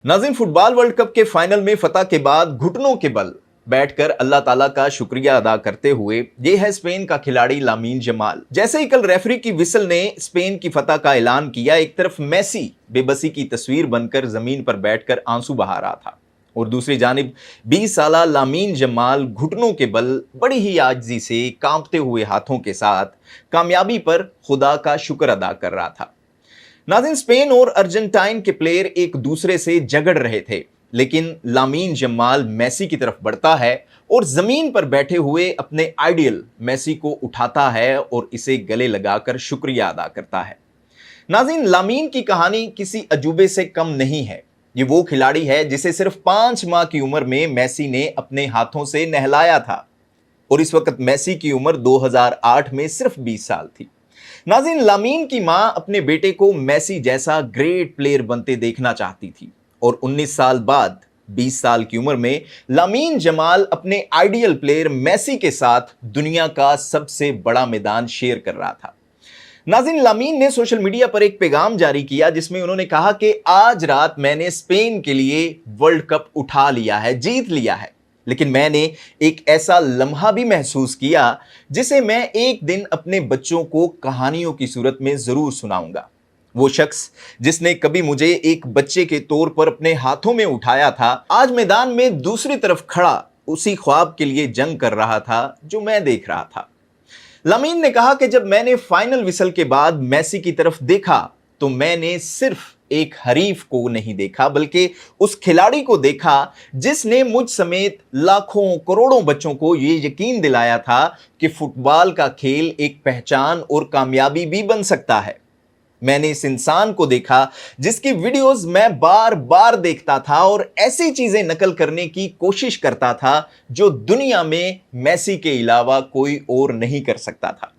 नाज़रीन, football world cup के final में फतह के बाद घुटनों के बल बैठकर अल्लाह ताला का शुक्रिया अदा करते हुए ये है स्पेन का खिलाड़ी लामीन जमाल। जैसे ही कल रेफरी की विसल ने स्पेन की फतह का ऐलान किया, एक तरफ मेसी बेबसी की तस्वीर बनकर जमीन पर बैठकर आंसू बहा रहा था और दूसरी जानिब 20 साला लामीन जमाल घुटनों के बल बड़ी ही आजिज़ी से कांपते हुए हाथों के साथ कामयाबी पर खुदा का शुक्र अदा कर रहा था। नाज़रीन, स्पेन और अर्जेंटाइन के प्लेयर एक दूसरे से झगड़ रहे थे, लेकिन लामीन जमाल मेसी की तरफ बढ़ता है और जमीन पर बैठे हुए अपने आइडियल मेसी को उठाता है और इसे गले लगाकर शुक्रिया अदा करता है। नाज़रीन, लामीन की कहानी किसी अजूबे से कम नहीं है। ये वो खिलाड़ी है जिसे सिर्फ 5 माह की उम्र में मेसी ने अपने हाथों से नहलाया था और इस वक्त मेसी की उम्र 2008 में सिर्फ 20 साल थी। नाज़रीन, लामीन की मां अपने बेटे को मेसी जैसा ग्रेट प्लेयर बनते देखना चाहती थी और 19 साल बाद 20 साल की उम्र में लामीन जमाल अपने आइडियल प्लेयर मेसी के साथ दुनिया का सबसे बड़ा मैदान शेयर कर रहा था। नाज़रीन, लामीन ने सोशल मीडिया पर एक पैगाम जारी किया जिसमें उन्होंने कहा कि आज रात मैंने स्पेन के लिए वर्ल्ड कप उठा लिया है, जीत लिया है, लेकिन मैंने एक ऐसा लम्हा भी महसूस किया जिसे मैं एक दिन अपने बच्चों को कहानियों की सूरत में जरूर सुनाऊंगा। वो शख्स जिसने कभी मुझे एक बच्चे के तौर पर अपने हाथों में उठाया था, आज मैदान में दूसरी तरफ खड़ा उसी ख्वाब के लिए जंग कर रहा था जो मैं देख रहा था। लामीन ने कहा कि जब मैंने फाइनल विसल के बाद मेसी की तरफ देखा तो मैंने सिर्फ एक हरीफ को नहीं देखा, बल्कि उस खिलाड़ी को देखा जिसने मुझ समेत लाखों करोड़ों बच्चों को यह यकीन दिलाया था कि फुटबॉल का खेल एक पहचान और कामयाबी भी बन सकता है। मैंने इस इंसान को देखा जिसकी वीडियोस मैं बार बार देखता था और ऐसी चीजें नकल करने की कोशिश करता था जो दुनिया में मेसी के अलावा कोई और नहीं कर सकता था।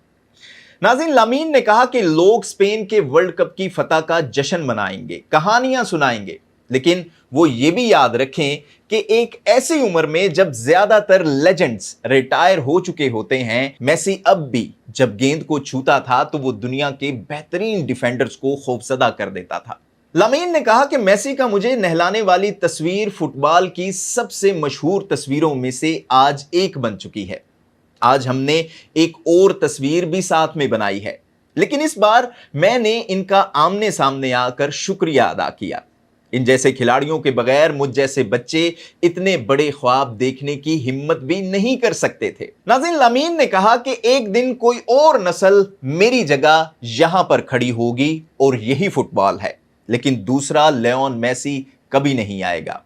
नाज़रीन, लामीन ने कहा कि लोग स्पेन के वर्ल्ड कप की फतह का जश्न मनाएंगे, कहानियां सुनाएंगे, लेकिन वो ये भी याद रखें कि एक ऐसी उम्र में जब ज्यादातर लेजेंड्स रिटायर हो चुके होते हैं, मेसी अब भी जब गेंद को छूता था तो वो दुनिया के बेहतरीन डिफेंडर्स को खौफजदा कर देता था। लामीन ने कहा कि मेसी का मुझे नहलाने वाली तस्वीर फुटबॉल की सबसे मशहूर तस्वीरों में से आज एक बन चुकी है। आज हमने एक और तस्वीर भी साथ में बनाई है, लेकिन इस बार मैंने इनका आमने सामने आकर शुक्रिया अदा किया। इन जैसे खिलाड़ियों के बगैर मुझ जैसे बच्चे इतने बड़े ख्वाब देखने की हिम्मत भी नहीं कर सकते थे। नाज़रीन, लामीन ने कहा कि एक दिन कोई और नस्ल मेरी जगह यहां पर खड़ी होगी और यही फुटबॉल है, लेकिन दूसरा लियोन मेसी कभी नहीं आएगा।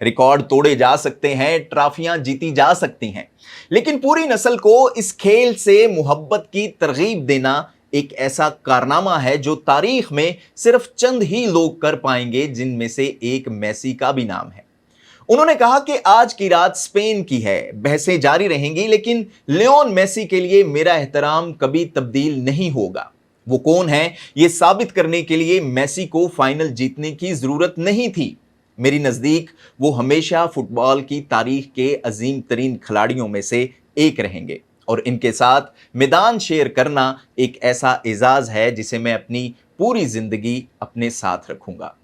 रिकॉर्ड तोड़े जा सकते हैं, ट्रॉफियां जीती जा सकती हैं, लेकिन पूरी नस्ल को इस खेल से मोहब्बत की तरगीब देना एक ऐसा कारनामा है जो तारीख में सिर्फ चंद ही लोग कर पाएंगे, जिनमें से एक मेसी का भी नाम है। उन्होंने कहा कि आज की रात स्पेन की है, बहसें जारी रहेंगी, लेकिन लियोन मेसी के लिए मेरा एहतराम कभी तब्दील नहीं होगा। वो कौन है ये साबित करने के लिए मेसी को फाइनल जीतने की जरूरत नहीं थी। मेरी नज़दीक वो हमेशा फुटबॉल की तारीख के अजीम तरीन खिलाड़ियों में से एक रहेंगे और इनके साथ मैदान शेयर करना एक ऐसा एजाज़ है जिसे मैं अपनी पूरी ज़िंदगी अपने साथ रखूंगा।